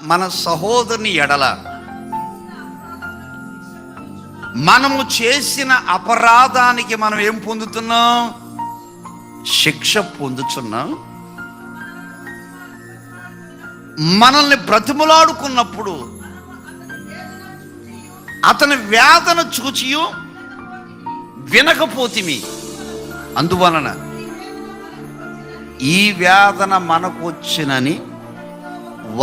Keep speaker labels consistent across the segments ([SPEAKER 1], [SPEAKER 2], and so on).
[SPEAKER 1] మన సహోదరుని ఎడల మనము చేసిన అపరాధానికి మనం ఏం పొందుతున్నాం? శిక్ష పొందుతున్నాం. మనల్ని బ్రతిమలాడుకున్నప్పుడు అతని వేదన చూచియు వినకపోతిమి, అందువలన ఈ వేదన మనకు వచ్చినని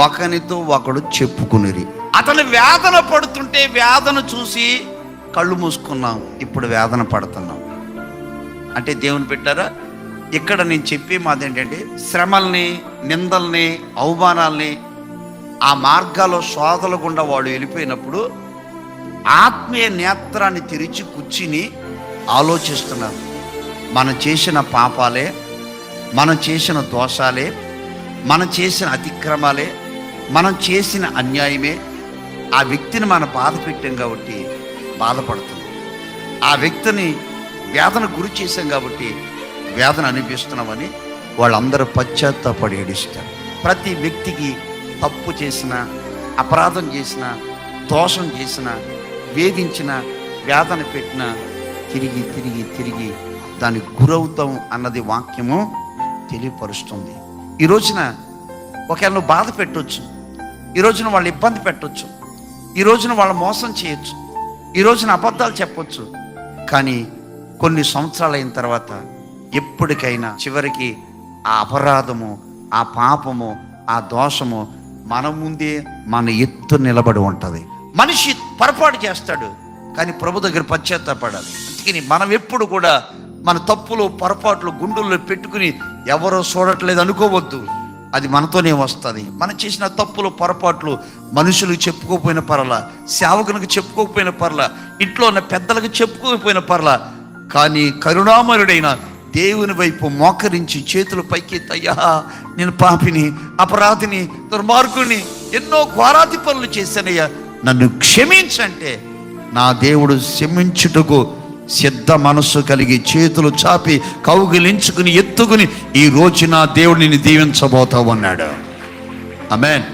[SPEAKER 1] ఒకనితో ఒకడు చెప్పుకునిరి. అతను వేదన పడుతుంటే వేదన చూసి కళ్ళు మూసుకున్నాం, ఇప్పుడు వేదన పడుతున్నాం. అంటే దేవుని పెట్టారా? ఇక్కడ నేను చెప్పే మాట ఏంటంటే, శ్రమల్ని, నిందల్ని, అవమానాల్ని, ఆ మార్గాల్లో శోధల గుండా వాడు వెళ్ళిపోయినప్పుడు ఆత్మీయ నేత్రాన్ని తెరిచి కూర్చుని ఆలోచిస్తున్నారు. మనం చేసిన పాపాలే, మనం చేసిన దోషాలే, మనం చేసిన అతిక్రమాలే, మనం చేసిన అన్యాయమే ఆ వ్యక్తిని మనం బాధ పెట్టాం కాబట్టి బాధపడుతున్నాం. ఆ వ్యక్తిని వేదన గురి చేశాం కాబట్టి వేదన అనిపిస్తున్నామని వాళ్ళందరూ పశ్చాత్తాపడి ఏడుస్తారు. ప్రతి వ్యక్తికి తప్పు చేసిన, అపరాధం చేసిన, దోషం చేసిన, వేధించిన, వేదన పెట్టిన తిరిగి తిరిగి తిరిగి దానికి గురవుతాం అన్నది వాక్యము తెలియపరుస్తుంది. ఈ రోజున ఒకవేళ నువ్వు బాధ పెట్టవచ్చు, ఈ రోజున వాళ్ళు ఇబ్బంది పెట్టవచ్చు, ఈ రోజున వాళ్ళు మోసం చేయొచ్చు, ఈ రోజున అబద్ధాలు చెప్పొచ్చు. కానీ కొన్ని సంవత్సరాలు అయిన తర్వాత ఎప్పటికైనా చివరికి ఆ అపరాధము, ఆ పాపము, ఆ దోషము మన ముందే మన ఎత్తు నిలబడి ఉంటుంది. మనిషి పొరపాటు చేస్తాడు, కానీ ప్రభు దగ్గర పశ్చాత్తాపడాలి. అందుకని మనం ఎప్పుడు కూడా మన తప్పులు, పొరపాట్లు గుండెల్లో పెట్టుకుని ఎవరో చూడట్లేదు అనుకోవద్దు. అది మనతోనే వస్తుంది. మనం చేసిన తప్పులు, పొరపాట్లు మనుషులకు చెప్పుకోకపోయిన పర్లా, సేవకునికి చెప్పుకోకపోయిన పర్లా, ఇంట్లో ఉన్న పెద్దలకు చెప్పుకోకపోయిన పర్లా, కానీ కరుణామయుడైన దేవుని వైపు మోకరించి చేతులు పైకి, అయ్యా నేను పాపిని, అపరాధిని, దుర్మార్గుని, ఎన్నో ఘోరాతి పనులు చేశానయ్యా, నన్ను క్షమించంటే నా దేవుడు క్షమించుటకు సిద్ధ మనస్సు కలిగి చేతులు చాపి కౌగిలించుకుని ఎత్తుకుని ఈ రోజు నా దేవుడు నిన్ను దీవించబోతావు అన్నాడు. ఆమేన్.